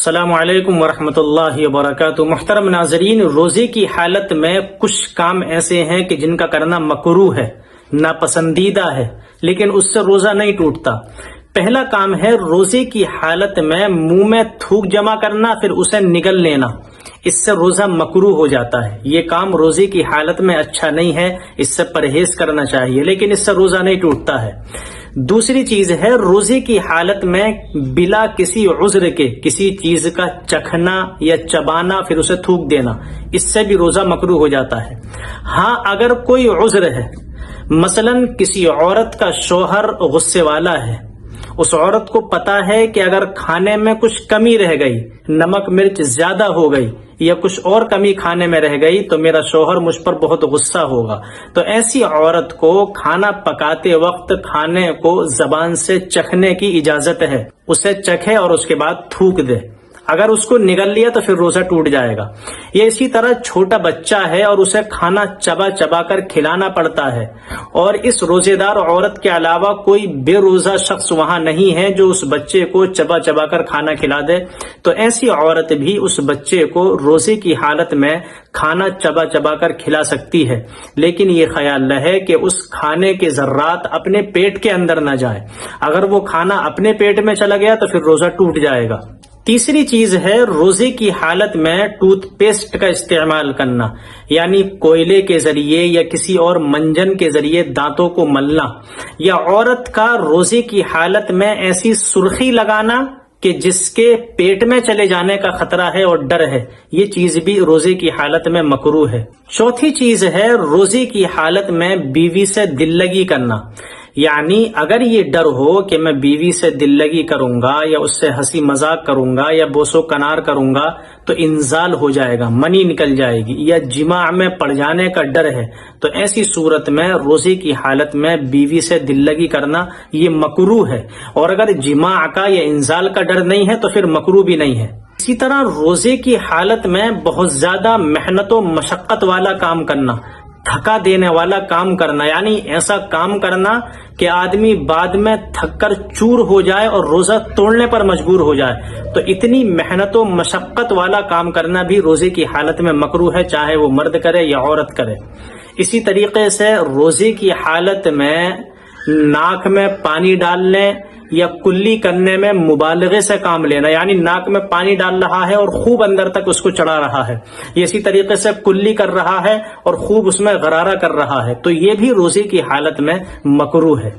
السلام علیکم ورحمۃ اللہ وبرکاتہ۔ محترم ناظرین، روزے کی حالت میں کچھ کام ایسے ہیں کہ جن کا کرنا مکروہ ہے، ناپسندیدہ ہے، لیکن اس سے روزہ نہیں ٹوٹتا۔ پہلا کام ہے روزے کی حالت میں منہ میں تھوک جمع کرنا، پھر اسے نگل لینا۔ اس سے روزہ مکروہ ہو جاتا ہے۔ یہ کام روزے کی حالت میں اچھا نہیں ہے، اس سے پرہیز کرنا چاہیے، لیکن اس سے روزہ نہیں ٹوٹتا ہے۔ دوسری چیز ہے روزے کی حالت میں بلا کسی عذر کے کسی چیز کا چکھنا یا چبانا، پھر اسے تھوک دینا، اس سے بھی روزہ مکروہ ہو جاتا ہے۔ ہاں، اگر کوئی عذر ہے، مثلا کسی عورت کا شوہر غصے والا ہے، اس عورت کو پتا ہے کہ اگر کھانے میں کچھ کمی رہ گئی، نمک مرچ زیادہ ہو گئی یا کچھ اور کمی کھانے میں رہ گئی تو میرا شوہر مجھ پر بہت غصہ ہوگا، تو ایسی عورت کو کھانا پکاتے وقت کھانے کو زبان سے چکھنے کی اجازت ہے۔ اسے چکھے اور اس کے بعد تھوک دے۔ اگر اس کو نگل لیا تو پھر روزہ ٹوٹ جائے گا۔ یہ اسی طرح چھوٹا بچہ ہے اور اسے کھانا چبا چبا کر کھلانا پڑتا ہے، اور اس روزے دار عورت کے علاوہ کوئی بے روزہ شخص وہاں نہیں ہے جو اس بچے کو چبا چبا کر کھانا کھلا دے، تو ایسی عورت بھی اس بچے کو روزے کی حالت میں کھانا چبا چبا کر کھلا سکتی ہے، لیکن یہ خیال رہے کہ اس کھانے کے ذرات اپنے پیٹ کے اندر نہ جائیں۔ اگر وہ کھانا اپنے پیٹ میں چلا گیا تو پھر روزہ ٹوٹ جائے گا۔ تیسری چیز ہے روزے کی حالت میں ٹوتھ پیسٹ کا استعمال کرنا، یعنی کوئلے کے ذریعے یا کسی اور منجن کے ذریعے دانتوں کو ملنا، یا عورت کا روزے کی حالت میں ایسی سرخی لگانا کہ جس کے پیٹ میں چلے جانے کا خطرہ ہے اور ڈر ہے، یہ چیز بھی روزے کی حالت میں مکروہ ہے۔ چوتھی چیز ہے روزے کی حالت میں بیوی سے دل لگی کرنا، یعنی اگر یہ ڈر ہو کہ میں بیوی سے دل لگی کروں گا یا اس سے ہنسی مذاق کروں گا یا بوس و کنار کروں گا تو انزال ہو جائے گا، منی نکل جائے گی، یا جماع میں پڑ جانے کا ڈر ہے، تو ایسی صورت میں روزے کی حالت میں بیوی سے دل لگی کرنا یہ مکروہ ہے، اور اگر جماع کا یا انزال کا ڈر نہیں ہے تو پھر مکروہ بھی نہیں ہے۔ اسی طرح روزے کی حالت میں بہت زیادہ محنت و مشقت والا کام کرنا، تھکا دینے والا کام کرنا، یعنی ایسا کام کرنا کہ آدمی بعد میں تھک کر چور ہو جائے اور روزہ توڑنے پر مجبور ہو جائے، تو اتنی محنت و مشقت والا کام کرنا بھی روزے کی حالت میں مکروہ ہے، چاہے وہ مرد کرے یا عورت کرے۔ اسی طریقے سے روزے کی حالت میں ناک میں پانی ڈالنے یا کلی کرنے میں مبالغے سے کام لینا، یعنی ناک میں پانی ڈال رہا ہے اور خوب اندر تک اس کو چڑھا رہا ہے، یہ اسی طریقے سے کلی کر رہا ہے اور خوب اس میں غرارہ کر رہا ہے، تو یہ بھی روزے کی حالت میں مکروہ ہے۔